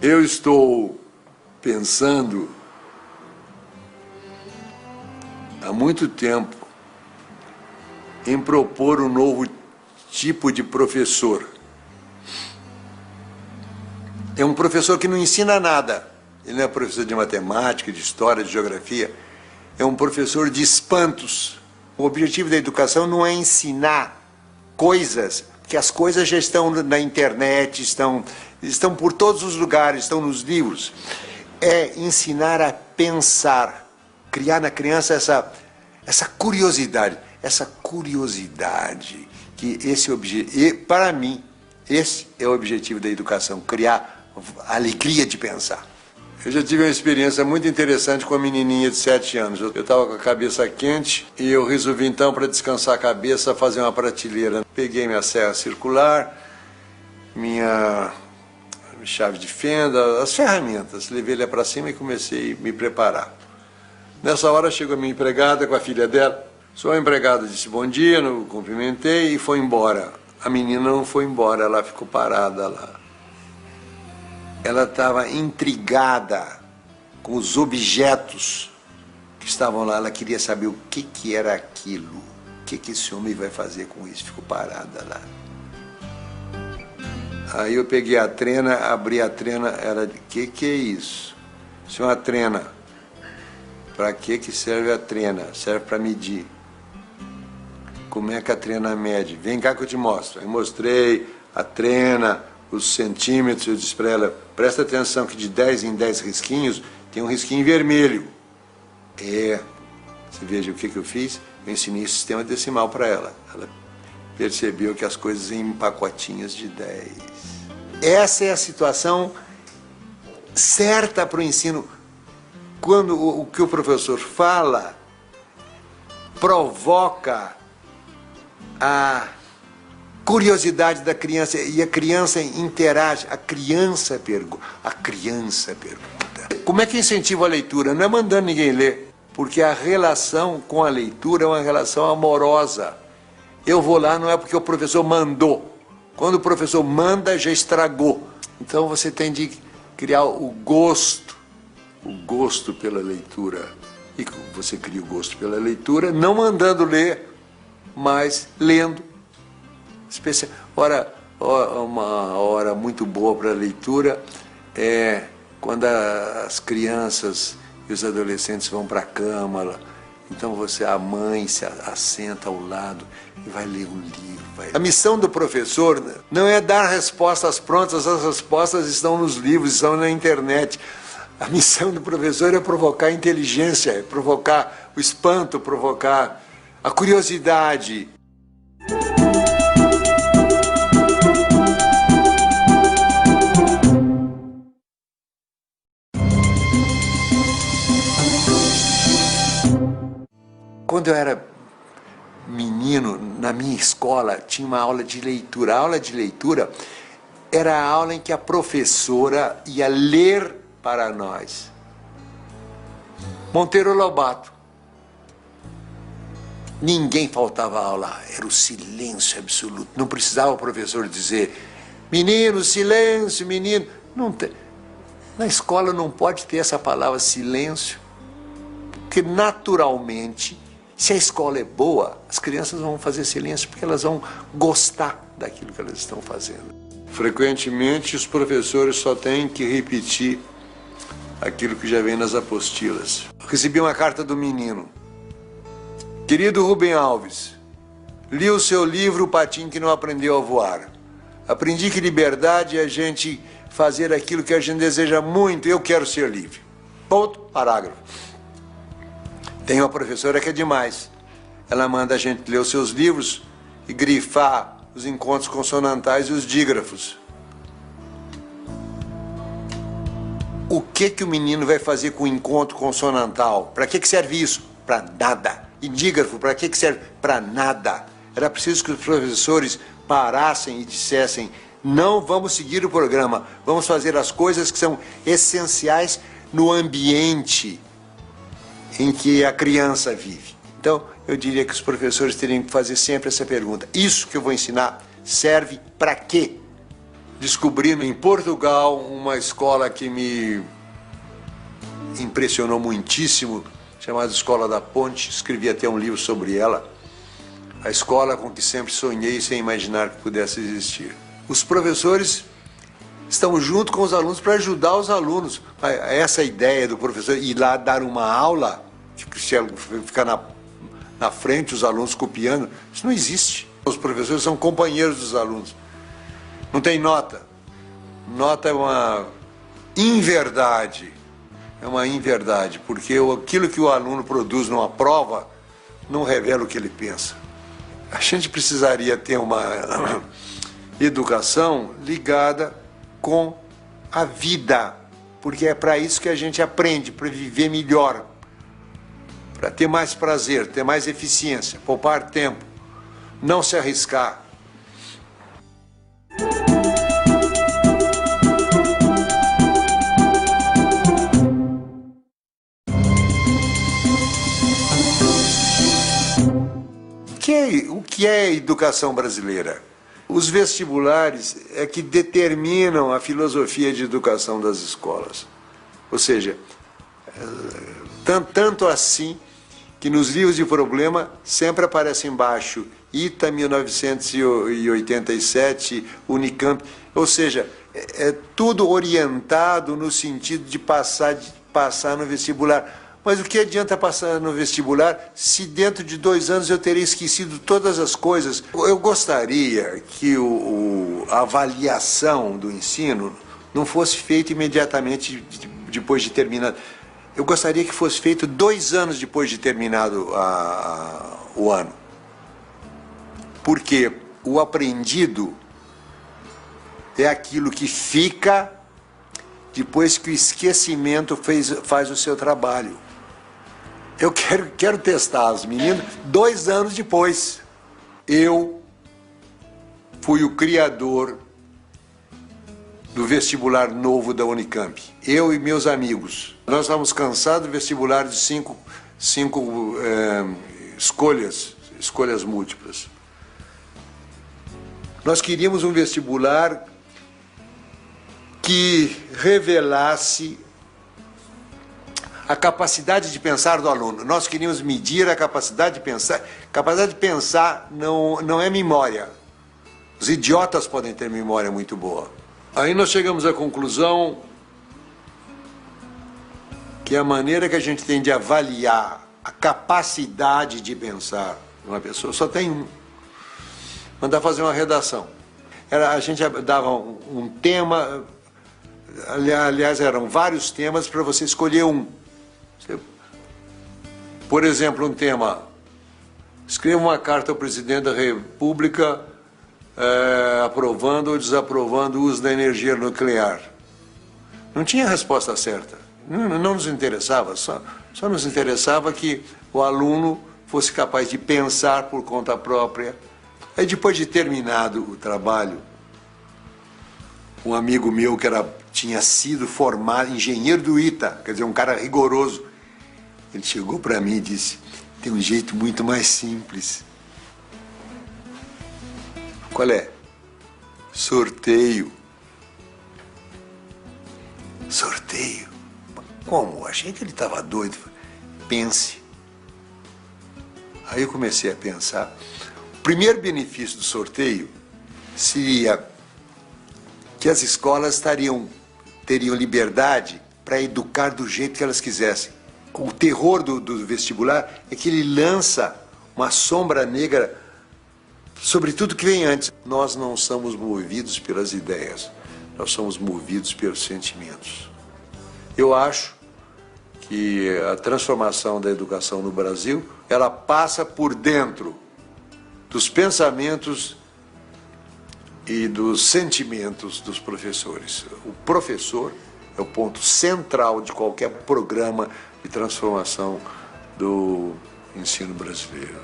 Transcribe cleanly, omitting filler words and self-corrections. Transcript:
Eu estou pensando há muito tempo em propor um novo tipo de professor. É um professor que não ensina nada. Ele não é professor de matemática, de história, de geografia. É um professor de espantos. O objetivo da educação não é ensinar coisas, porque as coisas já estão na internet, estão por todos os lugares, estão nos livros. É ensinar a pensar, criar na criança essa curiosidade, que para mim, esse é o objetivo da educação, criar a alegria de pensar. Eu já tive uma experiência muito interessante com a menininha de 7 anos. Eu estava com a cabeça quente e eu resolvi então, para descansar a cabeça, fazer uma prateleira. Peguei minha serra circular, minha chave de fenda, as ferramentas. Levei ela para cima e comecei a me preparar. Nessa hora chegou a minha empregada com a filha dela. Sua empregada disse bom dia, eu cumprimentei e foi embora. A menina não foi embora, ela ficou parada lá. Ela estava intrigada com os objetos que estavam lá. Ela queria saber o que era aquilo. O que esse homem vai fazer com isso? Ficou parada lá. Aí eu peguei a trena, abri a trena. Ela disse, que é isso? Isso é uma trena. Para que serve a trena? Serve para medir. Como é que a trena mede? Vem cá que eu te mostro. Aí mostrei a trena, os centímetros. Eu disse para ela, presta atenção que de 10 em 10 risquinhos tem um risquinho vermelho. Você veja o que eu fiz? Eu ensinei sistema decimal para ela. Ela percebeu que as coisas em pacotinhos de 10. Essa é a situação certa para o ensino. Quando o que o professor fala provoca a curiosidade da criança e a criança interage, a criança pergunta. Como é que incentiva a leitura? Não é mandando ninguém ler, porque a relação com a leitura é uma relação amorosa. Eu vou lá não é porque o professor mandou. Quando o professor manda, já estragou. Então você tem de criar o gosto pela leitura. E você cria o gosto pela leitura, não mandando ler, mas lendo. Uma hora muito boa para a leitura é quando as crianças e os adolescentes vão para a cama. Então a mãe se assenta ao lado e vai ler um livro. A missão do professor não é dar respostas prontas, as respostas estão nos livros, estão na internet. A missão do professor é provocar a inteligência, é provocar o espanto, provocar a curiosidade. Quando eu era menino, na minha escola, tinha uma aula de leitura. A aula de leitura era a aula em que a professora ia ler para nós. Monteiro Lobato. Ninguém faltava aula, era o silêncio absoluto. Não precisava o professor dizer, menino, silêncio, menino. Não tem. Na escola não pode ter essa palavra silêncio, porque naturalmente, se a escola é boa, as crianças vão fazer silêncio porque elas vão gostar daquilo que elas estão fazendo. Frequentemente, os professores só têm que repetir aquilo que já vem nas apostilas. Recebi uma carta do menino. Querido Rubem Alves, li o seu livro O Patinho que Não Aprendeu a Voar. Aprendi que liberdade é a gente fazer aquilo que a gente deseja muito. Eu quero ser livre. Ponto, parágrafo. Tem uma professora que é demais. Ela manda a gente ler os seus livros e grifar os encontros consonantais e os dígrafos. O que o menino vai fazer com o encontro consonantal? Para que serve isso? Para nada. E dígrafo, para que serve? Para nada. Era preciso que os professores parassem e dissessem, não vamos seguir o programa, vamos fazer as coisas que são essenciais no ambiente em que a criança vive. Então, eu diria que os professores teriam que fazer sempre essa pergunta. Isso que eu vou ensinar serve para quê? descobri em Portugal uma escola que me impressionou muitíssimo, chamada Escola da Ponte. Escrevi até um livro sobre ela. A escola com que sempre sonhei sem imaginar que pudesse existir. Os professores estão junto com os alunos para ajudar os alunos. Essa ideia do professor ir lá dar uma aula, ficar na frente, os alunos copiando, isso não existe. Os professores são companheiros dos alunos. Não tem nota. Nota é uma inverdade. É uma inverdade, porque aquilo que o aluno produz numa prova não revela o que ele pensa. A gente precisaria ter uma educação ligada com a vida, porque é para isso que a gente aprende, para viver melhor, para ter mais prazer, ter mais eficiência, poupar tempo, não se arriscar. O que é a educação brasileira? Os vestibulares é que determinam a filosofia de educação das escolas. Ou seja, tanto assim que nos livros de problema sempre aparece embaixo ITA 1987, Unicamp, ou seja, é tudo orientado no sentido de passar no vestibular. Mas o que adianta passar no vestibular se dentro de 2 anos eu terei esquecido todas as coisas? Eu gostaria que a avaliação do ensino não fosse feita imediatamente depois de terminado. Eu gostaria que fosse feito 2 anos depois de terminado o ano. Porque o aprendido é aquilo que fica depois que o esquecimento faz o seu trabalho. Eu quero testar os meninos 2 anos depois. Eu fui o criador do vestibular novo da Unicamp. Eu e meus amigos. Nós estávamos cansados do vestibular de 5 escolhas múltiplas. Nós queríamos um vestibular que revelasse a capacidade de pensar do aluno. Nós queríamos medir a capacidade de pensar. Capacidade de pensar não é memória. Os idiotas podem ter memória muito boa. Aí nós chegamos à conclusão que a maneira que a gente tem de avaliar a capacidade de pensar de uma pessoa só tem um. Mandar fazer uma redação. A gente dava um tema, aliás, eram vários temas para você escolher um. Por exemplo, um tema: escreva uma carta ao presidente da República aprovando ou desaprovando o uso da energia nuclear. Não tinha resposta certa. Não nos interessava, só nos interessava que o aluno fosse capaz de pensar por conta própria. Aí, depois de terminado o trabalho, um amigo meu que tinha sido formado engenheiro do ITA, quer dizer, um cara rigoroso, ele chegou para mim e disse: tem um jeito muito mais simples. Qual é? Sorteio. Sorteio? Como? Achei que ele estava doido. Pense. Aí eu comecei a pensar. O primeiro benefício do sorteio seria que as escolas teriam liberdade para educar do jeito que elas quisessem. O terror do vestibular é que ele lança uma sombra negra sobre tudo que vem antes. Nós não somos movidos pelas ideias, nós somos movidos pelos sentimentos. Eu acho que a transformação da educação no Brasil, ela passa por dentro dos pensamentos e dos sentimentos dos professores. O professor é o ponto central de qualquer programa de transformação do ensino brasileiro.